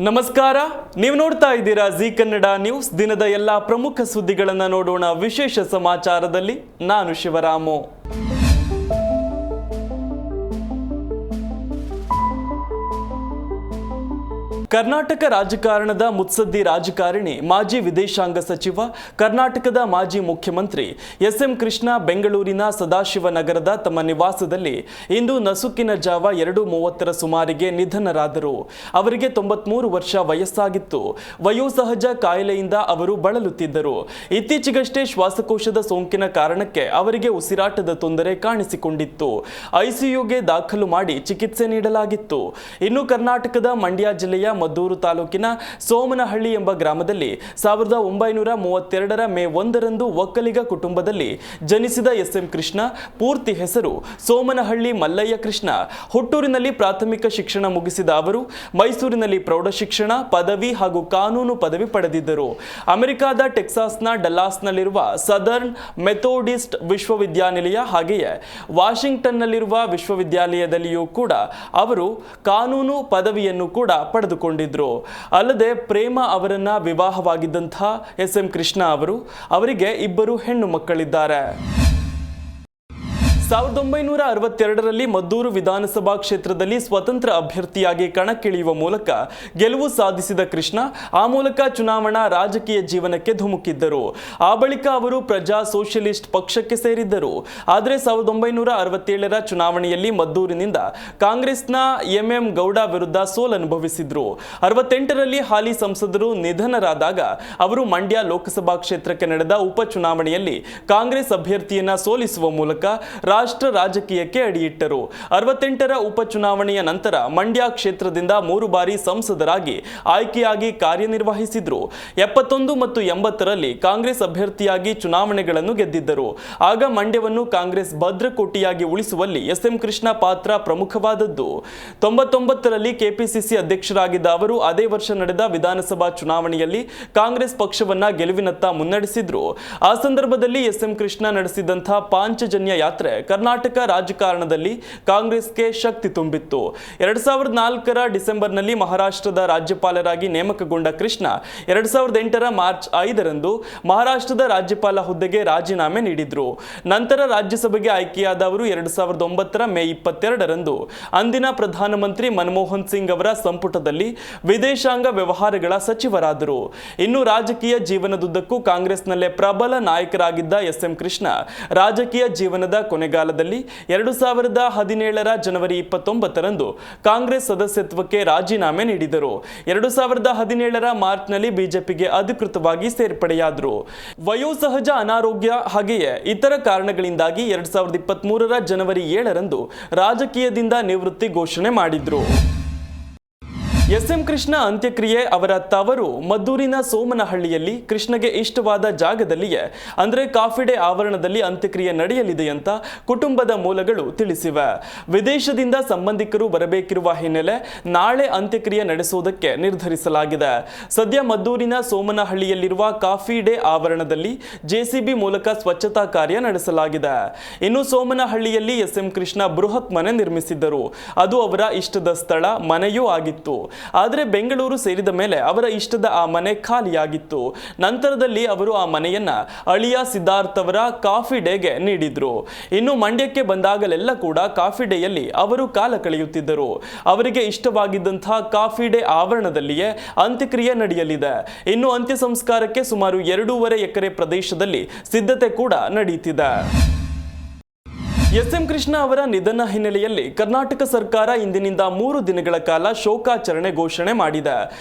ನಮಸ್ಕಾರ, ನೀವು ನೋಡ್ತಾ ಇದ್ದೀರಾ ಜಿ ಕನ್ನಡ ನ್ಯೂಸ್. ದಿನದ ಎಲ್ಲ ಪ್ರಮುಖ ಸುದ್ದಿಗಳನ್ನು ನೋಡೋಣ. ವಿಶೇಷ ಸಮಾಚಾರದಲ್ಲಿ ನಾನು ಶಿವರಾಮು. ಕರ್ನಾಟಕ ರಾಜಕಾರಣದ ಮುತ್ಸದ್ದಿ ರಾಜಕಾರಣಿ, ಮಾಜಿ ವಿದೇಶಾಂಗ ಸಚಿವ, ಕರ್ನಾಟಕದ ಮಾಜಿ ಮುಖ್ಯಮಂತ್ರಿ ಎಸ್.ಎಂ. ಕೃಷ್ಣ ಬೆಂಗಳೂರಿನ ಸದಾಶಿವನಗರದ ತಮ್ಮ ನಿವಾಸದಲ್ಲಿ ಇಂದು ನಸುಕಿನ ಜಾವ 2:30 ಸುಮಾರಿಗೆ ನಿಧನರಾದರು. ಅವರಿಗೆ 93 ವರ್ಷ ವಯಸ್ಸಾಗಿತ್ತು. ವಯೋಸಹಜ ಕಾಯಿಲೆಯಿಂದ ಅವರು ಬಳಲುತ್ತಿದ್ದರು. ಇತ್ತೀಚೆಗಷ್ಟೇ ಶ್ವಾಸಕೋಶದ ಸೋಂಕಿನ ಕಾರಣಕ್ಕೆ ಅವರಿಗೆ ಉಸಿರಾಟದ ತೊಂದರೆ ಕಾಣಿಸಿಕೊಂಡಿತ್ತು. ಐಸಿಯುಗೆ ದಾಖಲು ಮಾಡಿ ಚಿಕಿತ್ಸೆ ನೀಡಲಾಗಿತ್ತು. ಇನ್ನು ಕರ್ನಾಟಕದ ಮಂಡ್ಯ ಜಿಲ್ಲೆಯ ಮದ್ದೂರು ತಾಲೂಕಿನ ಸೋಮನಹಳ್ಳಿ ಎಂಬ ಗ್ರಾಮದಲ್ಲಿ 1932 ಮೇ 1ರಂದು ಒಕ್ಕಲಿಗ ಕುಟುಂಬದಲ್ಲಿ ಜನಿಸಿದ ಎಸ್.ಎಂ. ಕೃಷ್ಣ ಪೂರ್ತಿ ಹೆಸರು ಸೋಮನಹಳ್ಳಿ ಮಲ್ಲಯ್ಯ ಕೃಷ್ಣ. ಹುಟ್ಟೂರಿನಲ್ಲಿ ಪ್ರಾಥಮಿಕ ಶಿಕ್ಷಣ ಮುಗಿಸಿದ ಅವರು ಮೈಸೂರಿನಲ್ಲಿ ಪ್ರೌಢ ಶಿಕ್ಷಣ, ಪದವಿ ಹಾಗೂ ಕಾನೂನು ಪದವಿ ಪಡೆದಿದ್ದರು. ಅಮೆರಿಕಾದ ಟೆಕ್ಸಾಸ್ನ ಡಲ್ಲಾಸ್ನಲ್ಲಿರುವ ಸದರ್ನ್ ಮೆಥೋಡಿಸ್ಟ್ ವಿಶ್ವವಿದ್ಯಾನಿಲಯ ಹಾಗೆಯೇ ವಾಷಿಂಗ್ಟನ್ನಲ್ಲಿರುವ ವಿಶ್ವವಿದ್ಯಾಲಯದಲ್ಲಿಯೂ ಕೂಡ ಅವರು ಕಾನೂನು ಪದವಿಯನ್ನು ಕೂಡ ಪಡೆದುಕೊಂಡಿದ್ದರು. ಅಲ್ಲದೆ ಪ್ರೇಮ ಅವರನ್ನ ವಿವಾಹವಾಗಿದ್ದಂತಹ ಎಸ್.ಎಂ. ಕೃಷ್ಣ ಅವರಿಗೆ 2 ಹೆಣ್ಣು ಮಕ್ಕಳಿದ್ದಾರೆ. 1962ರಲ್ಲಿ ಮದ್ದೂರು ವಿಧಾನಸಭಾ ಕ್ಷೇತ್ರದಲ್ಲಿ ಸ್ವತಂತ್ರ ಅಭ್ಯರ್ಥಿಯಾಗಿ ಕಣಕ್ಕಿಳಿಯುವ ಮೂಲಕ ಗೆಲುವು ಸಾಧಿಸಿದ ಕೃಷ್ಣ ಆ ಮೂಲಕ ಚುನಾವಣಾ ರಾಜಕೀಯ ಜೀವನಕ್ಕೆ ಧುಮುಕಿದ್ದರು. ಆ ಬಳಿಕ ಅವರು ಪ್ರಜಾ ಸೋಷಿಯಲಿಸ್ಟ್ ಪಕ್ಷಕ್ಕೆ ಸೇರಿದ್ದರು. ಆದರೆ 1967ರ ಚುನಾವಣೆಯಲ್ಲಿ ಮದ್ದೂರಿನಿಂದ ಕಾಂಗ್ರೆಸ್ನ ಎಂ ಗೌಡ ವಿರುದ್ಧ ಸೋಲನುಭವಿಸಿದ್ರು. 68ರಲ್ಲಿ ಹಾಲಿ ಸಂಸದರು ನಿಧನರಾದಾಗ ಅವರು ಮಂಡ್ಯ ಲೋಕಸಭಾ ಕ್ಷೇತ್ರಕ್ಕೆ ನಡೆದ ಉಪಚುನಾವಣೆಯಲ್ಲಿ ಕಾಂಗ್ರೆಸ್ ಅಭ್ಯರ್ಥಿಯನ್ನ ಸೋಲಿಸುವ ಮೂಲಕ ರಾಷ್ಟ್ರ ರಾಜಕೀಯಕ್ಕೆ ಅಡಿಯಿಟ್ಟರು. 68ರ ಉಪಚುನಾವಣೆಯ ನಂತರ ಮಂಡ್ಯ ಕ್ಷೇತ್ರದಿಂದ 3 ಬಾರಿ ಸಂಸದರಾಗಿ ಆಯ್ಕೆಯಾಗಿ ಕಾರ್ಯನಿರ್ವಹಿಸಿದ್ರು. 71 ಮತ್ತು 80ರಲ್ಲಿ ಕಾಂಗ್ರೆಸ್ ಅಭ್ಯರ್ಥಿಯಾಗಿ ಚುನಾವಣೆಗಳನ್ನು ಗೆದ್ದಿದ್ದರು. ಆಗ ಮಂಡ್ಯವನ್ನು ಕಾಂಗ್ರೆಸ್ ಭದ್ರಕೋಟೆಯಾಗಿ ಉಳಿಸುವಲ್ಲಿ ಎಸ್.ಎಂ. ಕೃಷ್ಣ ಪಾತ್ರ ಪ್ರಮುಖವಾದದ್ದು. 99ರಲ್ಲಿ ಕೆಪಿಸಿಸಿ ಅಧ್ಯಕ್ಷರಾಗಿದ್ದ ಅವರು ಅದೇ ವರ್ಷ ನಡೆದ ವಿಧಾನಸಭಾ ಚುನಾವಣೆಯಲ್ಲಿ ಕಾಂಗ್ರೆಸ್ ಪಕ್ಷವನ್ನ ಗೆಲುವಿನತ್ತ ಮುನ್ನಡೆಸಿದ್ರು. ಆ ಸಂದರ್ಭದಲ್ಲಿ ಎಸ್.ಎಂ. ಕೃಷ್ಣ ನಡೆಸಿದಂತಹ ಪಾಂಚಜನ್ಯ ಯಾತ್ರೆ ಕರ್ನಾಟಕ ರಾಜಕಾರಣದಲ್ಲಿ ಕಾಂಗ್ರೆಸ್ಗೆ ಶಕ್ತಿ ತುಂಬಿತ್ತು. 2004ರ ಡಿಸೆಂಬರ್ನಲ್ಲಿ ಮಹಾರಾಷ್ಟ್ರದ ರಾಜ್ಯಪಾಲರಾಗಿ ನೇಮಕಗೊಂಡ ಕೃಷ್ಣ 2008ರ ಮಾರ್ಚ್ 5ರಂದು ಮಹಾರಾಷ್ಟ್ರದ ರಾಜ್ಯಪಾಲ ಹುದ್ದೆಗೆ ರಾಜೀನಾಮೆ ನೀಡಿದ್ರು. ನಂತರ ರಾಜ್ಯಸಭೆಗೆ ಆಯ್ಕೆಯಾದ ಅವರು 2009ರ ಮೇ 22ರಂದು ಅಂದಿನ ಪ್ರಧಾನಮಂತ್ರಿ ಮನಮೋಹನ್ ಸಿಂಗ್ ಅವರ ಸಂಪುಟದಲ್ಲಿ ವಿದೇಶಾಂಗ ವ್ಯವಹಾರಗಳ ಸಚಿವರಾದರು. ಇನ್ನು ರಾಜಕೀಯ ಜೀವನದುದ್ದಕ್ಕೂ ಕಾಂಗ್ರೆಸ್ನಲ್ಲೇ ಪ್ರಬಲ ನಾಯಕರಾಗಿದ್ದ ಎಸ್.ಎಂ. ಕೃಷ್ಣ ರಾಜಕೀಯ ಜೀವನದ ಕೊನೆಗಾಲದಲ್ಲಿ 2017ರ ಜನವರಿ 29ರಂದು ಕಾಂಗ್ರೆಸ್ ಸದಸ್ಯತ್ವಕ್ಕೆ ರಾಜೀನಾಮೆ ನೀಡಿದರು. 2017ರ ಮಾರ್ಚ್ನಲ್ಲಿ ಬಿಜೆಪಿಗೆ ಅಧಿಕೃತವಾಗಿ ಸೇರ್ಪಡೆಯಾದರು. ವಯೋಸಹಜ ಅನಾರೋಗ್ಯ ಹಾಗೆಯೇ ಇತರ ಕಾರಣಗಳಿಂದಾಗಿ 2023ರ ಜನವರಿ 7ರಂದು ರಾಜಕೀಯದಿಂದ ನಿವೃತ್ತಿ ಘೋಷಣೆ ಮಾಡಿದ್ರು. ಎಸ್.ಎಂ. ಕೃಷ್ಣ ಅಂತ್ಯಕ್ರಿಯೆ ಅವರ ತವರು ಮದ್ದೂರಿನ ಸೋಮನಹಳ್ಳಿಯಲ್ಲಿ ಕೃಷ್ಣಗೆ ಇಷ್ಟವಾದ ಜಾಗದಲ್ಲಿಯೇ ಅಂದರೆ ಕಾಫಿ ಡೇ ಆವರಣದಲ್ಲಿ ಅಂತ್ಯಕ್ರಿಯೆ ನಡೆಯಲಿದೆ ಅಂತ ಕುಟುಂಬದ ಮೂಲಗಳು ತಿಳಿಸಿವೆ. ವಿದೇಶದಿಂದ ಸಂಬಂಧಿಕರು ಬರಬೇಕಿರುವ ಹಿನ್ನೆಲೆ ನಾಳೆ ಅಂತ್ಯಕ್ರಿಯೆ ನಡೆಸುವುದಕ್ಕೆ ನಿರ್ಧರಿಸಲಾಗಿದೆ. ಸದ್ಯ ಮದ್ದೂರಿನ ಸೋಮನಹಳ್ಳಿಯಲ್ಲಿರುವ ಕಾಫಿ ಡೇ ಆವರಣದಲ್ಲಿ ಜೆಸಿಬಿ ಮೂಲಕ ಸ್ವಚ್ಛತಾ ಕಾರ್ಯ ನಡೆಸಲಾಗಿದೆ. ಇನ್ನು ಸೋಮನಹಳ್ಳಿಯಲ್ಲಿ ಎಸ್.ಎಂ. ಕೃಷ್ಣ ಬೃಹತ್ ಮನೆ ನಿರ್ಮಿಸಿದ್ದರು. ಅದು ಅವರ ಇಷ್ಟದ ಸ್ಥಳ, ಮನೆಯೂ ಆಗಿತ್ತು. ಆದರೆ ಬೆಂಗಳೂರು ಸೇರಿದ ಮೇಲೆ ಅವರ ಇಷ್ಟದ ಆ ಮನೆ ಖಾಲಿಯಾಗಿತ್ತು. ನಂತರದಲ್ಲಿ ಅವರು ಆ ಮನೆಯನ್ನ ಅಳಿಯ ಸಿದ್ಧಾರ್ಥ್ ಅವರ ಕಾಫಿ ಡೇಗೆ ನೀಡಿದ್ರು. ಇನ್ನು ಮಂಡ್ಯಕ್ಕೆ ಬಂದಾಗಲೆಲ್ಲ ಕೂಡ ಕಾಫಿ ಡೇಯಲ್ಲಿ ಅವರು ಕಾಲ ಕಳೆಯುತ್ತಿದ್ದರು. ಅವರಿಗೆ ಇಷ್ಟವಾಗಿದ್ದಂತಹ ಕಾಫಿ ಡೇ ಆವರಣದಲ್ಲಿಯೇ ಅಂತ್ಯಕ್ರಿಯೆ ನಡೆಯಲಿದೆ. ಇನ್ನು ಅಂತ್ಯ ಸಂಸ್ಕಾರಕ್ಕೆ ಸುಮಾರು 2.5 ಎಕರೆ ಪ್ರದೇಶದಲ್ಲಿ ಸಿದ್ಧತೆ ಕೂಡ ನಡೆಯುತ್ತಿದೆ. ಎಸ್.ಎಂ. ಕೃಷ್ಣ ಅವರ ನಿಧನ ಹಿನ್ನೆಲೆಯಲ್ಲಿ ಕರ್ನಾಟಕ ಸರ್ಕಾರ ಇಂದಿನಿಂದ 3 ದಿನಗಳ ಕಾಲ ಶೋಕಾಚರಣೆ ಘೋಷಣೆ ಮಾಡಿದೆ.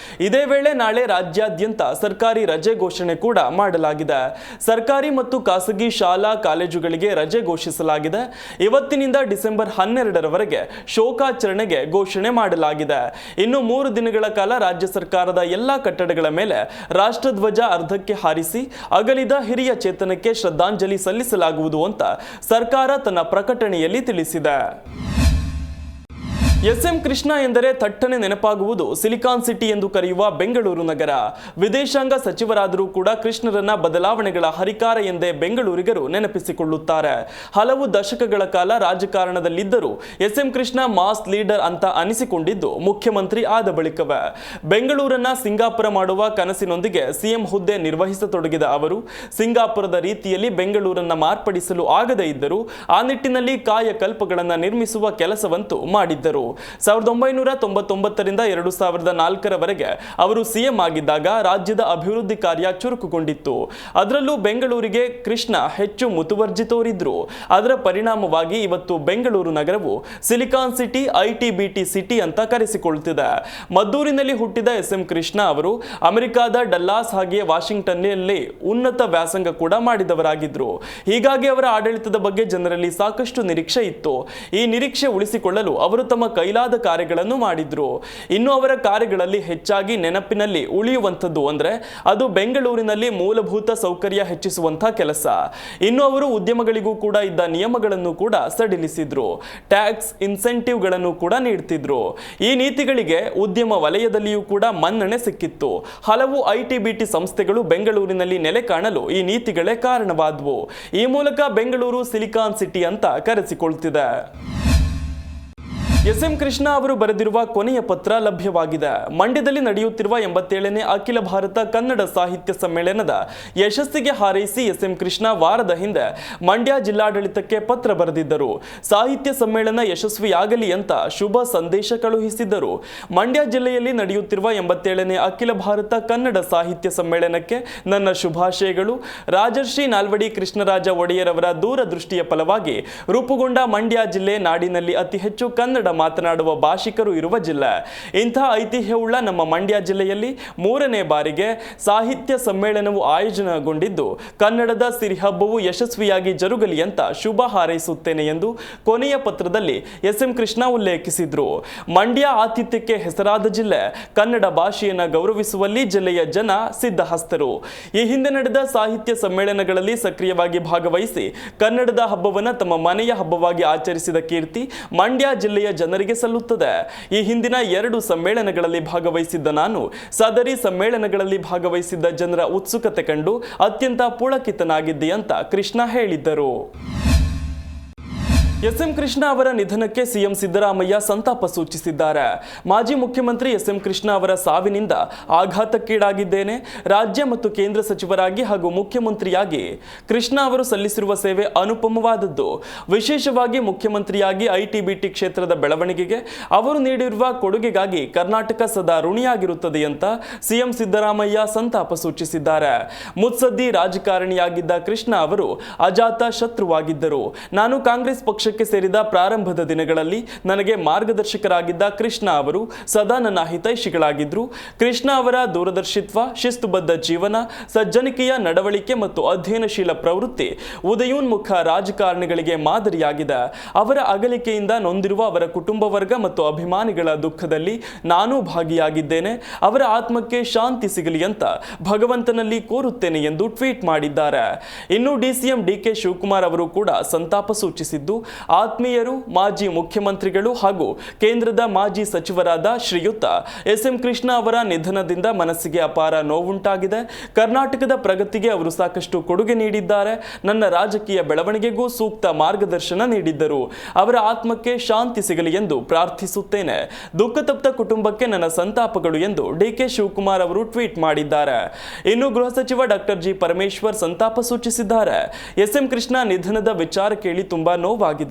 ಇದೇ ವೇಳೆ ನಾಳೆ ರಾಜ್ಯಾದ್ಯಂತ ಸರ್ಕಾರಿ ರಜೆ ಘೋಷಣೆ ಕೂಡ ಮಾಡಲಾಗಿದೆ. ಸರ್ಕಾರಿ ಮತ್ತು ಖಾಸಗಿ ಶಾಲಾ ಕಾಲೇಜುಗಳಿಗೆ ರಜೆ ಘೋಷಿಸಲಾಗಿದೆ. ಇವತ್ತಿನಿಂದ ಡಿಸೆಂಬರ್ 12ರವರೆಗೆ ಶೋಕಾಚರಣೆಗೆ ಘೋಷಣೆ ಮಾಡಲಾಗಿದೆ. ಇನ್ನು 3 ದಿನಗಳ ಕಾಲ ರಾಜ್ಯ ಸರ್ಕಾರದ ಎಲ್ಲಾ ಕಟ್ಟಡಗಳ ಮೇಲೆ ರಾಷ್ಟ್ರಧ್ವಜ ಅರ್ಧಕ್ಕೆ ಹಾರಿಸಿ ಅಗಲಿದ ಹಿರಿಯ ಚೇತನಕ್ಕೆ ಶ್ರದ್ಧಾಂಜಲಿ ಸಲ್ಲಿಸಲಾಗುವುದು ಅಂತ ಸರ್ಕಾರ ತನ್ನ ಪ್ರಕಟಣೆಯಲ್ಲಿ ತಿಳಿಸಿದೆ. ಎಸ್.ಎಂ. ಕೃಷ್ಣ ಎಂದರೆ ಥಟ್ಟನೆ ನೆನಪಾಗುವುದು ಸಿಲಿಕಾನ್ ಸಿಟಿ ಎಂದು ಕರೆಯುವ ಬೆಂಗಳೂರು ನಗರ. ವಿದೇಶಾಂಗ ಸಚಿವರಾದರೂ ಕೂಡ ಕೃಷ್ಣರನ್ನ ಬದಲಾವಣೆಗಳ ಹರಿಕಾರ ಎಂದೇ ಬೆಂಗಳೂರಿಗರು ನೆನಪಿಸಿಕೊಳ್ಳುತ್ತಾರೆ. ಹಲವು ದಶಕಗಳ ಕಾಲ ರಾಜಕಾರಣದಲ್ಲಿದ್ದರೂ ಎಸ್.ಎಂ. ಕೃಷ್ಣ ಮಾಸ್ ಲೀಡರ್ ಅಂತ ಅನಿಸಿಕೊಂಡಿದ್ದು ಮುಖ್ಯಮಂತ್ರಿ ಆದ ಬಳಿಕವೇ. ಬೆಂಗಳೂರನ್ನ ಸಿಂಗಾಪುರ ಮಾಡುವ ಕನಸಿನೊಂದಿಗೆ ಸಿಎಂ ಹುದ್ದೆ ನಿರ್ವಹಿಸತೊಡಗಿದ ಅವರು ಸಿಂಗಾಪುರದ ರೀತಿಯಲ್ಲಿ ಬೆಂಗಳೂರನ್ನ ಮಾರ್ಪಡಿಸಲು ಆಗದೇ ಇದ್ದರೂ ಆ ನಿಟ್ಟಿನಲ್ಲಿ ಕಾಯಕಲ್ಪಗಳನ್ನು ನಿರ್ಮಿಸುವ ಕೆಲಸವಂತೂ ಮಾಡಿದ್ದರು. 1999ರಿಂದ 2004ರವರೆಗೆ ಅವರು ಸಿಎಂ ಆಗಿದ್ದಾಗ ರಾಜ್ಯದ ಅಭಿವೃದ್ಧಿ ಕಾರ್ಯ ಚುರುಕುಗೊಂಡಿತ್ತು. ಅದರಲ್ಲೂ ಬೆಂಗಳೂರಿಗೆ ಕೃಷ್ಣ ಹೆಚ್ಚು ಮುತುವರ್ಜಿ ತೋರಿದ್ರು. ಅದರ ಪರಿಣಾಮವಾಗಿ ಇವತ್ತು ಬೆಂಗಳೂರು ನಗರವು ಸಿಲಿಕಾನ್ ಸಿಟಿ, ಐಟಿ-ಬಿಟಿ ಸಿಟಿ ಅಂತ ಕರೆಸಿಕೊಳ್ಳುತ್ತಿದೆ. ಮದ್ದೂರಿನಲ್ಲಿ ಹುಟ್ಟಿದ ಎಸ್.ಎಂ. ಕೃಷ್ಣ ಅವರು ಅಮೆರಿಕಾದ ಡಲ್ಲಾಸ್ ಹಾಗೆಯೇ ವಾಷಿಂಗ್ಟನ್ನಲ್ಲಿ ಉನ್ನತ ವ್ಯಾಸಂಗ ಕೂಡ ಮಾಡಿದವರಾಗಿದ್ರು. ಹೀಗಾಗಿ ಅವರ ಆಡಳಿತದ ಬಗ್ಗೆ ಜನರಲ್ಲಿ ಸಾಕಷ್ಟು ನಿರೀಕ್ಷೆ ಇತ್ತು. ಈ ನಿರೀಕ್ಷೆ ಉಳಿಸಿಕೊಳ್ಳಲು ಅವರು ತಮ್ಮ ಕೈಲಾದ ಕಾರ್ಯಗಳನ್ನು ಮಾಡಿದ್ರು. ಇನ್ನು ಅವರ ಕಾರ್ಯಗಳಲ್ಲಿ ಹೆಚ್ಚಾಗಿ ನೆನಪಿನಲ್ಲಿ ಉಳಿಯುವಂಥದ್ದು ಅಂದ್ರೆ ಅದು ಬೆಂಗಳೂರಿನಲ್ಲಿ ಮೂಲಭೂತ ಸೌಕರ್ಯ ಹೆಚ್ಚಿಸುವಂತಹ ಕೆಲಸ. ಇನ್ನು ಅವರು ಉದ್ಯಮಗಳಿಗೂ ಕೂಡ ಇದ್ದ ನಿಯಮಗಳನ್ನು ಕೂಡ ಸಡಿಲಿಸಿದ್ರು. ಟ್ಯಾಕ್ಸ್ ಇನ್ಸೆಂಟಿವ್ಗಳನ್ನು ಕೂಡ ನೀಡ್ತಿದ್ರು. ಈ ನೀತಿಗಳಿಗೆ ಉದ್ಯಮ ವಲಯದಲ್ಲಿಯೂ ಕೂಡ ಮನ್ನಣೆ ಸಿಕ್ಕಿತ್ತು. ಹಲವು ಐಟಿ-ಬಿಟಿ ಸಂಸ್ಥೆಗಳು ಬೆಂಗಳೂರಿನಲ್ಲಿ ನೆಲೆ ಕಾಣಲು ಈ ನೀತಿಗಳೇ ಕಾರಣವಾದವು. ಈ ಮೂಲಕ ಬೆಂಗಳೂರು ಸಿಲಿಕಾನ್ ಸಿಟಿ ಅಂತ ಕರೆಸಿಕೊಳ್ತಿದೆ. ಎಸ್.ಎಂ. ಕೃಷ್ಣ ಅವರು ಬರೆದಿರುವ ಕೊನೆಯ ಪತ್ರ ಲಭ್ಯವಾಗಿದೆ. ಮಂಡ್ಯದಲ್ಲಿ ನಡೆಯುತ್ತಿರುವ 87ನೇ ಅಖಿಲ ಭಾರತ ಕನ್ನಡ ಸಾಹಿತ್ಯ ಸಮ್ಮೇಳನದ ಯಶಸ್ಸಿಗೆ ಹಾರೈಸಿ ಎಸ್.ಎಂ. ಕೃಷ್ಣ ವಾರದ ಹಿಂದೆ ಮಂಡ್ಯ ಜಿಲ್ಲಾಡಳಿತಕ್ಕೆ ಪತ್ರ ಬರೆದಿದ್ದರು. ಸಾಹಿತ್ಯ ಸಮ್ಮೇಳನ ಯಶಸ್ವಿಯಾಗಲಿ ಅಂತ ಶುಭ ಸಂದೇಶ ಕಳುಹಿಸಿದ್ದರು. ಮಂಡ್ಯ ಜಿಲ್ಲೆಯಲ್ಲಿ ನಡೆಯುತ್ತಿರುವ 87ನೇ ಅಖಿಲ ಭಾರತ ಕನ್ನಡ ಸಾಹಿತ್ಯ ಸಮ್ಮೇಳನಕ್ಕೆ ನನ್ನ ಶುಭಾಶಯಗಳು. ರಾಜರ್ಷಿ ನಾಲ್ವಡಿ ಕೃಷ್ಣರಾಜ ಒಡೆಯರ್ ಅವರ ದೂರದೃಷ್ಟಿಯ ಫಲವಾಗಿ ರೂಪುಗೊಂಡ ಮಂಡ್ಯ ಜಿಲ್ಲೆ ನಾಡಿನಲ್ಲಿ ಅತಿ ಹೆಚ್ಚು ಕನ್ನಡ ಮಾತನಾಡುವ ಭಾಷಿಕರು ಇರುವ ಜಿಲ್ಲೆ. ಇಂತಹ ಐತಿಹ್ಯವುಳ್ಳ ನಮ್ಮ ಮಂಡ್ಯ ಜಿಲ್ಲೆಯಲ್ಲಿ 3ನೇ ಬಾರಿಗೆ ಸಾಹಿತ್ಯ ಸಮ್ಮೇಳನವು ಆಯೋಜನೆಗೊಂಡಿದ್ದು ಕನ್ನಡದ ಸಿರಿಹಬ್ಬವು ಯಶಸ್ವಿಯಾಗಿ ಜರುಗಲಿ ಅಂತ ಶುಭ ಹಾರೈಸುತ್ತೇನೆ ಎಂದು ಕೊನೆಯ ಪತ್ರದಲ್ಲಿ ಎಸ್.ಎಂ. ಕೃಷ್ಣ ಉಲ್ಲೇಖಿಸಿದ್ರು. ಮಂಡ್ಯ ಆತಿಥ್ಯಕ್ಕೆ ಹೆಸರಾದ ಜಿಲ್ಲೆ. ಕನ್ನಡ ಭಾಷೆಯನ್ನು ಗೌರವಿಸುವಲ್ಲಿ ಜಿಲ್ಲೆಯ ಜನ ಸಿದ್ಧಹಸ್ತರು. ಈ ಹಿಂದೆ ನಡೆದ ಸಾಹಿತ್ಯ ಸಮ್ಮೇಳನಗಳಲ್ಲಿ ಸಕ್ರಿಯವಾಗಿ ಭಾಗವಹಿಸಿ ಕನ್ನಡದ ಹಬ್ಬವನ್ನು ತಮ್ಮ ಮನೆಯ ಹಬ್ಬವಾಗಿ ಆಚರಿಸಿದ ಕೀರ್ತಿ ಮಂಡ್ಯ ಜಿಲ್ಲೆಯ ಜನರಿಗೆ ಸಲ್ಲುತ್ತದೆ. ಈ ಹಿಂದಿನ 2 ಸಮ್ಮೇಳನಗಳಲ್ಲಿ ಭಾಗವಹಿಸಿದ್ದ ನಾನು ಸದರಿ ಸಮ್ಮೇಳನಗಳಲ್ಲಿ ಭಾಗವಹಿಸಿದ್ದ ಜನರ ಉತ್ಸುಕತೆ ಕಂಡು ಅತ್ಯಂತ ಪುಳಕಿತನಾಗಿದ್ದೆ ಅಂತ ಕೃಷ್ಣ ಹೇಳಿದ್ದರು. ಎಸ್.ಎಂ. ಕೃಷ್ಣ ಅವರ ನಿಧನಕ್ಕೆ ಸಿಎಂ ಸಿದ್ದರಾಮಯ್ಯ ಸಂತಾಪ ಸೂಚಿಸಿದ್ದಾರೆ. ಮಾಜಿ ಮುಖ್ಯಮಂತ್ರಿ ಎಸ್.ಎಂ. ಕೃಷ್ಣ ಅವರ ಸಾವಿನಿಂದ ಆಘಾತಕ್ಕೀಡಾಗಿದ್ದೇನೆ. ರಾಜ್ಯ ಮತ್ತು ಕೇಂದ್ರ ಸಚಿವರಾಗಿ ಹಾಗೂ ಮುಖ್ಯಮಂತ್ರಿಯಾಗಿ ಕೃಷ್ಣ ಅವರು ಸಲ್ಲಿಸಿರುವ ಸೇವೆ ಅನುಪಮವಾದದ್ದು. ವಿಶೇಷವಾಗಿ ಮುಖ್ಯಮಂತ್ರಿಯಾಗಿ ಐಟಿ-ಬಿಟಿ ಕ್ಷೇತ್ರದ ಬೆಳವಣಿಗೆಗೆ ಅವರು ನೀಡಿರುವ ಕೊಡುಗೆಗಾಗಿ ಕರ್ನಾಟಕ ಸದಾ ಋಣಿಯಾಗಿರುತ್ತದೆ ಅಂತ ಸಿಎಂ ಸಿದ್ದರಾಮಯ್ಯ ಸಂತಾಪ ಸೂಚಿಸಿದ್ದಾರೆ. ಮುತ್ಸದ್ದಿ ರಾಜಕಾರಣಿಯಾಗಿದ್ದ ಕೃಷ್ಣ ಅವರು ಅಜಾತ ಶತ್ರುವಾಗಿದ್ದರು. ನಾನು ಕಾಂಗ್ರೆಸ್ ಪಕ್ಷ ಸೇರಿದ ಪ್ರಾರಂಭದ ದಿನಗಳಲ್ಲಿ ನನಗೆ ಮಾರ್ಗದರ್ಶಕರಾಗಿದ್ದ ಕೃಷ್ಣ ಅವರು ಸದಾ ನನ್ನ ಹಿತೈಷಿಗಳಾಗಿದ್ರು. ಕೃಷ್ಣ ಅವರ ದೂರದರ್ಶಿತ್ವ, ಶಿಸ್ತುಬದ್ಧ ಜೀವನ, ಸಜ್ಜನಿಕೆಯ ನಡವಳಿಕೆ ಮತ್ತು ಅಧ್ಯಯನಶೀಲ ಪ್ರವೃತ್ತಿ ಉದಯೋನ್ಮುಖ ರಾಜಕಾರಣಿಗಳಿಗೆ ಮಾದರಿಯಾಗಿದೆ. ಅವರ ಅಗಲಿಕೆಯಿಂದ ನೊಂದಿರುವ ಅವರ ಕುಟುಂಬ ವರ್ಗ ಮತ್ತು ಅಭಿಮಾನಿಗಳ ದುಃಖದಲ್ಲಿ ನಾನೂ ಭಾಗಿಯಾಗಿದ್ದೇನೆ. ಅವರ ಆತ್ಮಕ್ಕೆ ಶಾಂತಿ ಸಿಗಲಿ ಅಂತ ಭಗವಂತನಲ್ಲಿ ಕೋರುತ್ತೇನೆ ಎಂದು ಟ್ವೀಟ್ ಮಾಡಿದ್ದಾರೆ. ಇನ್ನು ಡಿಸಿಎಂ ಡಿ.ಕೆ. ಶಿವಕುಮಾರ್ ಅವರು ಕೂಡ ಸಂತಾಪ ಸೂಚಿಸಿದ್ದು ಆತ್ಮೀಯರು, ಮಾಜಿ ಮುಖ್ಯಮಂತ್ರಿಗಳು ಹಾಗೂ ಕೇಂದ್ರದ ಮಾಜಿ ಸಚಿವರಾದ ಶ್ರೀಯುತ ಎಸ್.ಎಂ. ಕೃಷ್ಣ ಅವರ ನಿಧನದಿಂದ ಮನಸ್ಸಿಗೆ ಅಪಾರ ನೋವುಂಟಾಗಿದೆ. ಕರ್ನಾಟಕದ ಪ್ರಗತಿಗೆ ಅವರು ಸಾಕಷ್ಟು ಕೊಡುಗೆ ನೀಡಿದ್ದಾರೆ. ನನ್ನ ರಾಜಕೀಯ ಬೆಳವಣಿಗೆಗೂ ಸೂಕ್ತ ಮಾರ್ಗದರ್ಶನ ನೀಡಿದ್ದರು. ಅವರ ಆತ್ಮಕ್ಕೆ ಶಾಂತಿ ಸಿಗಲಿ ಎಂದು ಪ್ರಾರ್ಥಿಸುತ್ತೇನೆ. ದುಃಖತಪ್ತ ಕುಟುಂಬಕ್ಕೆ ನನ್ನ ಸಂತಾಪಗಳು ಎಂದು ಡಿ.ಕೆ. ಶಿವಕುಮಾರ್ ಅವರು ಟ್ವೀಟ್ ಮಾಡಿದ್ದಾರೆ. ಇನ್ನು ಗೃಹ ಸಚಿವ ಡಾಕ್ಟರ್ ಜಿ. ಪರಮೇಶ್ವರ್ ಸಂತಾಪ ಸೂಚಿಸಿದ್ದಾರೆ. ಎಸ್.ಎಂ. ಕೃಷ್ಣ ನಿಧನದ ವಿಚಾರ ಕೇಳಿ ತುಂಬಾ ನೋವಾಗಿದೆ.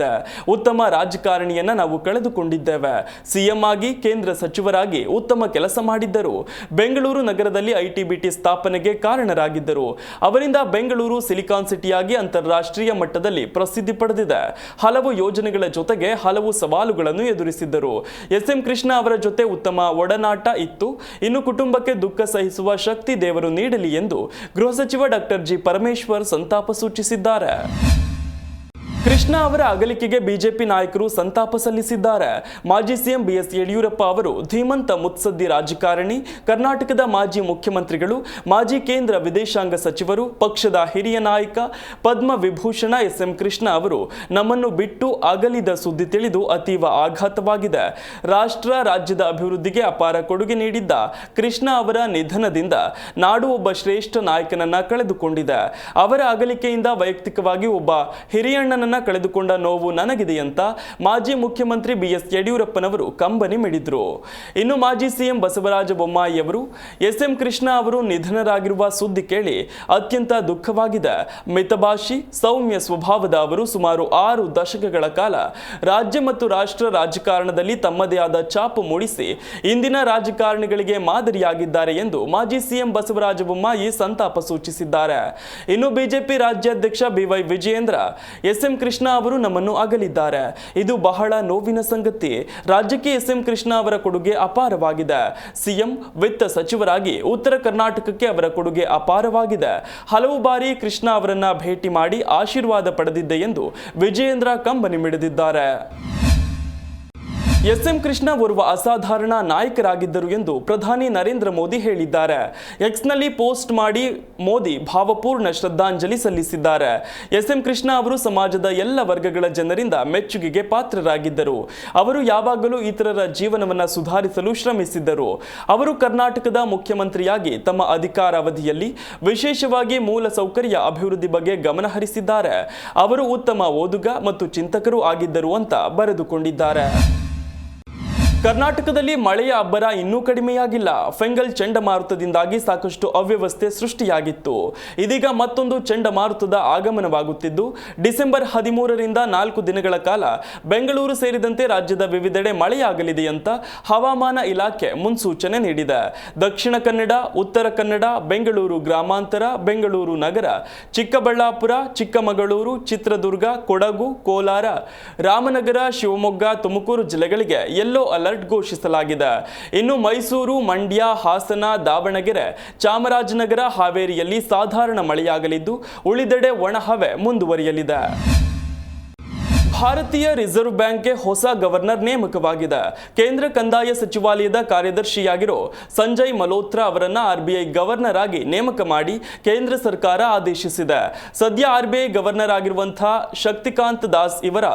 ಉತ್ತಮ ರಾಜಕಾರಣಿಯನ್ನ ನಾವು ಕಳೆದುಕೊಂಡಿದ್ದೇವೆ. ಸಿಎಂ ಆಗಿ, ಕೇಂದ್ರ ಸಚಿವರಾಗಿ ಉತ್ತಮ ಕೆಲಸ ಮಾಡಿದ್ದರು. ಬೆಂಗಳೂರು ನಗರದಲ್ಲಿ ಐಟಿ-ಬಿಟಿ ಸ್ಥಾಪನೆಗೆ ಕಾರಣರಾಗಿದ್ದರು. ಅವರಿಂದ ಬೆಂಗಳೂರು ಸಿಲಿಕಾನ್ ಸಿಟಿಯಾಗಿ ಅಂತಾರಾಷ್ಟ್ರೀಯ ಮಟ್ಟದಲ್ಲಿ ಪ್ರಸಿದ್ಧಿ ಪಡೆದಿದೆ. ಹಲವು ಯೋಜನೆಗಳ ಜೊತೆಗೆ ಹಲವು ಸವಾಲುಗಳನ್ನು ಎದುರಿಸಿದ್ದರು. ಎಸ್.ಎಂ. ಕೃಷ್ಣ ಅವರ ಜೊತೆ ಉತ್ತಮ ಒಡನಾಟ ಇತ್ತು. ಇನ್ನು ಕುಟುಂಬಕ್ಕೆ ದುಃಖ ಸಹಿಸುವ ಶಕ್ತಿ ದೇವರು ನೀಡಲಿ ಎಂದು ಗೃಹ ಸಚಿವ ಡಾಕ್ಟರ್ ಜಿ. ಪರಮೇಶ್ವರ್ ಸಂತಾಪ ಸೂಚಿಸಿದ್ದಾರೆ. ಕೃಷ್ಣ ಅವರ ಅಗಲಿಕೆಗೆ ಬಿಜೆಪಿ ನಾಯಕರು ಸಂತಾಪ ಸಲ್ಲಿಸಿದ್ದಾರೆ. ಮಾಜಿ ಸಿಎಂ ಬಿಎಸ್ ಯಡಿಯೂರಪ್ಪ ಅವರು ಧೀಮಂತ ಮುತ್ಸದ್ದಿ ರಾಜಕಾರಣಿ, ಕರ್ನಾಟಕದ ಮಾಜಿ ಮುಖ್ಯಮಂತ್ರಿಗಳು, ಮಾಜಿ ಕೇಂದ್ರ ವಿದೇಶಾಂಗ ಸಚಿವರು, ಪಕ್ಷದ ಹಿರಿಯ ನಾಯಕ, ಪದ್ಮ ವಿಭೂಷಣ ಎಸ್ಎಂ ಕೃಷ್ಣ ಅವರು ನಮ್ಮನ್ನು ಬಿಟ್ಟು ಅಗಲಿದ ಸುದ್ದಿ ತಿಳಿದು ಅತೀವ ಆಘಾತವಾಗಿದೆ. ರಾಷ್ಟ್ರ ರಾಜ್ಯದ ಅಭಿವೃದ್ಧಿಗೆ ಅಪಾರ ಕೊಡುಗೆ ನೀಡಿದ್ದ ಕೃಷ್ಣ ಅವರ ನಿಧನದಿಂದ ನಾಡು ಒಬ್ಬ ಶ್ರೇಷ್ಠ ನಾಯಕನನ್ನ ಕಳೆದುಕೊಂಡಿದೆ. ಅವರ ಅಗಲಿಕೆಯಿಂದ ವೈಯಕ್ತಿಕವಾಗಿ ಒಬ್ಬ ಹಿರಿಯಣ್ಣನ ಕಳೆದುಕೊಂಡ ನೋವು ನನಗಿದೆ ಅಂತ ಮಾಜಿ ಮುಖ್ಯಮಂತ್ರಿ ಬಿಎಸ್ ಯಡಿಯೂರಪ್ಪನವರು ಕಂಬನಿ ಮಿಡಿದ್ರು. ಇನ್ನು ಮಾಜಿ ಸಿಎಂ ಬಸವರಾಜ ಬೊಮ್ಮಾಯಿ ಅವರು ಎಸ್ಎಂ ಕೃಷ್ಣ ಅವರು ನಿಧನರಾಗಿರುವ ಸುದ್ದಿ ಕೇಳಿ ಅತ್ಯಂತ ದುಃಖವಾಗಿದೆ. ಮಿತಭಾಷಿ, ಸೌಮ್ಯ ಸ್ವಭಾವದ ಅವರು ಸುಮಾರು 6 ದಶಕಗಳ ಕಾಲ ರಾಜ್ಯ ಮತ್ತು ರಾಷ್ಟ್ರ ರಾಜಕಾರಣದಲ್ಲಿ ತಮ್ಮದೇ ಆದ ಛಾಪು ಮೂಡಿಸಿ ಇಂದಿನ ರಾಜಕಾರಣಿಗಳಿಗೆ ಮಾದರಿಯಾಗಿದ್ದಾರೆ ಎಂದು ಮಾಜಿ ಸಿಎಂ ಬಸವರಾಜ ಬೊಮ್ಮಾಯಿ ಸಂತಾಪ ಸೂಚಿಸಿದ್ದಾರೆ. ಇನ್ನು ಬಿಜೆಪಿ ರಾಜ್ಯಾಧ್ಯಕ್ಷ ಬಿವೈ ವಿಜಯೇಂದ್ರ ಎಸ್ಎಂ ಕೃಷ್ಣ ಅವರು ನಮ್ಮನ್ನು ಅಗಲಿದ್ದಾರೆ. ಇದು ಬಹಳ ನೋವಿನ ಸಂಗತಿ. ರಾಜ್ಯಕ್ಕೆ ಎಸ್ಎಂ ಕೃಷ್ಣ ಅವರ ಕೊಡುಗೆ ಅಪಾರವಾಗಿದೆ. ಸಿಎಂ, ವಿತ್ತ ಸಚಿವರಾಗಿ ಉತ್ತರ ಕರ್ನಾಟಕಕ್ಕೆ ಅವರ ಕೊಡುಗೆ ಅಪಾರವಾಗಿದೆ. ಹಲವು ಬಾರಿ ಕೃಷ್ಣ ಅವರನ್ನ ಭೇಟಿ ಮಾಡಿ ಆಶೀರ್ವಾದ ಪಡೆದಿದ್ದೆ ಎಂದು ವಿಜಯೇಂದ್ರ ಕಂಬನಿ ಮಿಡಿದಿದ್ದಾರೆ. ಎಸ್ಎಂ ಕೃಷ್ಣ ಓರ್ವ ಅಸಾಧಾರಣ ನಾಯಕರಾಗಿದ್ದರು ಎಂದು ಪ್ರಧಾನಿ ನರೇಂದ್ರ ಮೋದಿ ಹೇಳಿದ್ದಾರೆ. ಎಕ್ಸ್ನಲ್ಲಿ ಪೋಸ್ಟ್ ಮಾಡಿ ಮೋದಿ ಭಾವಪೂರ್ಣ ಶ್ರದ್ಧಾಂಜಲಿ ಸಲ್ಲಿಸಿದ್ದಾರೆ. ಎಸ್ಎಂ ಕೃಷ್ಣ ಅವರು ಸಮಾಜದ ಎಲ್ಲ ವರ್ಗಗಳ ಜನರಿಂದ ಮೆಚ್ಚುಗೆಗೆ ಪಾತ್ರರಾಗಿದ್ದರು. ಅವರು ಯಾವಾಗಲೂ ಇತರರ ಜೀವನವನ್ನು ಸುಧಾರಿಸಲು ಶ್ರಮಿಸಿದ್ದರು. ಅವರು ಕರ್ನಾಟಕದ ಮುಖ್ಯಮಂತ್ರಿಯಾಗಿ ತಮ್ಮ ಅಧಿಕಾರಾವಧಿಯಲ್ಲಿ ವಿಶೇಷವಾಗಿ ಮೂಲ ಸೌಕರ್ಯ ಅಭಿವೃದ್ಧಿ ಬಗ್ಗೆ ಗಮನ ಹರಿಸಿದ್ದಾರೆ. ಅವರು ಉತ್ತಮ ಓದುಗ ಮತ್ತು ಚಿಂತಕರು ಆಗಿದ್ದರು ಅಂತ ಬರೆದುಕೊಂಡಿದ್ದಾರೆ. ಕರ್ನಾಟಕದಲ್ಲಿ ಮಳೆಯ ಅಬ್ಬರ ಇನ್ನೂ ಕಡಿಮೆಯಾಗಿಲ್ಲ. ಫೆಂಗಲ್ ಚಂಡಮಾರುತದಿಂದಾಗಿ ಸಾಕಷ್ಟು ಅವ್ಯವಸ್ಥೆ ಸೃಷ್ಟಿಯಾಗಿತ್ತು. ಇದೀಗ ಮತ್ತೊಂದು ಚಂಡಮಾರುತದ ಆಗಮನವಾಗುತ್ತಿದ್ದು ಡಿಸೆಂಬರ್ 13ರಿಂದ 4 ದಿನಗಳ ಕಾಲ ಬೆಂಗಳೂರು ಸೇರಿದಂತೆ ರಾಜ್ಯದ ವಿವಿಧೆಡೆ ಮಳೆಯಾಗಲಿದೆ ಅಂತ ಹವಾಮಾನ ಇಲಾಖೆ ಮುನ್ಸೂಚನೆ ನೀಡಿದೆ. ದಕ್ಷಿಣ ಕನ್ನಡ, ಉತ್ತರ ಕನ್ನಡ, ಬೆಂಗಳೂರು ಗ್ರಾಮಾಂತರ, ಬೆಂಗಳೂರು ನಗರ, ಚಿಕ್ಕಬಳ್ಳಾಪುರ, ಚಿಕ್ಕಮಗಳೂರು, ಚಿತ್ರದುರ್ಗ, ಕೊಡಗು, ಕೋಲಾರ, ರಾಮನಗರ, ಶಿವಮೊಗ್ಗ, ತುಮಕೂರು ಜಿಲ್ಲೆಗಳಿಗೆ ಯೆಲ್ಲೋ ಅಲರ್ಟ್ ಘೋಷಿಸಲಾಗಿದೆ. ಇನ್ನು ಮೈಸೂರು, ಮಂಡ್ಯ, ಹಾಸನ, ದಾವಣಗೆರೆ, ಚಾಮರಾಜನಗರ, ಹಾವೇರಿಯಲ್ಲಿ ಸಾಧಾರಣ ಮಳೆಯಾಗಲಿದ್ದು ಉಳಿದೆಡೆ ಒಣಹವೆ ಮುಂದುವರಿಯಲಿದೆ. ಭಾರತೀಯ ರಿಸರ್ವ್ ಬ್ಯಾಂಕ್ಗೆ ಹೊಸ ಗವರ್ನರ್ ನೇಮಕವಾಗಿದೆ. ಕೇಂದ್ರ ಕಂದಾಯ ಸಚಿವಾಲಯದ ಕಾರ್ಯದರ್ಶಿಯಾಗಿರೋ ಸಂಜಯ್ ಮಲ್ಹೋತ್ರಾ ಅವರನ್ನ ಆರ್ಬಿಐ ಗವರ್ನರ್ ಆಗಿ ನೇಮಕ ಮಾಡಿ ಕೇಂದ್ರ ಸರ್ಕಾರ ಆದೇಶಿಸಿದೆ. ಸದ್ಯ ಆರ್ಬಿಐ ಗವರ್ನರ್ ಆಗಿರುವಂತಹ ಶಕ್ತಿಕಾಂತ್ ದಾಸ್ ಇವರ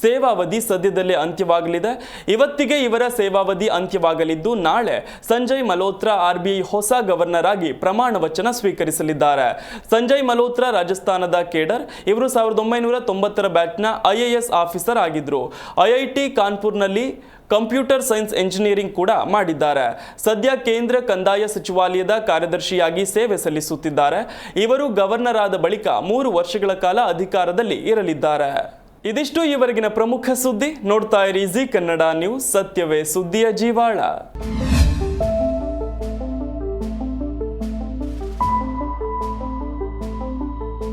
ಸೇವಾವಧಿ ಸದ್ಯದಲ್ಲೇ ಅಂತ್ಯವಾಗಲಿದೆ. ಇವತ್ತಿಗೆ ಇವರ ಸೇವಾವಧಿ ಅಂತ್ಯವಾಗಲಿದ್ದು ನಾಳೆ ಸಂಜಯ್ ಮಲ್ಹೋತ್ರಾ ಆರ್ಬಿಐ ಹೊಸ ಗವರ್ನರ್ ಆಗಿ ಪ್ರಮಾಣ ವಚನ ಸ್ವೀಕರಿಸಲಿದ್ದಾರೆ. ಸಂಜಯ್ ಮಲ್ಹೋತ್ರಾ ರಾಜಸ್ಥಾನದ ಕೇಡರ್. ಇವರು 1990ರ ಬ್ಯಾಚ್ನ ಐಎಎಸ್ ಆಫೀಸರ್ ಆಗಿದ್ರು. ಐಐಟಿ ಕಾನ್ಪುರ್ನಲ್ಲಿ ಕಂಪ್ಯೂಟರ್ ಸೈನ್ಸ್ ಎಂಜಿನಿಯರಿಂಗ್ ಕೂಡ ಮಾಡಿದ್ದಾರೆ. ಸದ್ಯ ಕೇಂದ್ರ ಕಂದಾಯ ಸಚಿವಾಲಯದ ಕಾರ್ಯದರ್ಶಿಯಾಗಿ ಸೇವೆ ಸಲ್ಲಿಸುತ್ತಿದ್ದಾರೆ. ಇವರು ಗವರ್ನರ್ ಆದ ಬಳಿಕ 3 ವರ್ಷಗಳ ಕಾಲ ಅಧಿಕಾರದಲ್ಲಿ ಇರಲಿದ್ದಾರೆ. ಇದಿಷ್ಟು ಈವರೆಗಿನ ಪ್ರಮುಖ ಸುದ್ದಿ. ನೋಡ್ತಾ ಇರಿ ಜಿ ಕನ್ನಡ ನ್ಯೂಸ್, ಸತ್ಯವೇ ಸುದ್ದಿಯ ಜೀವಾಳ.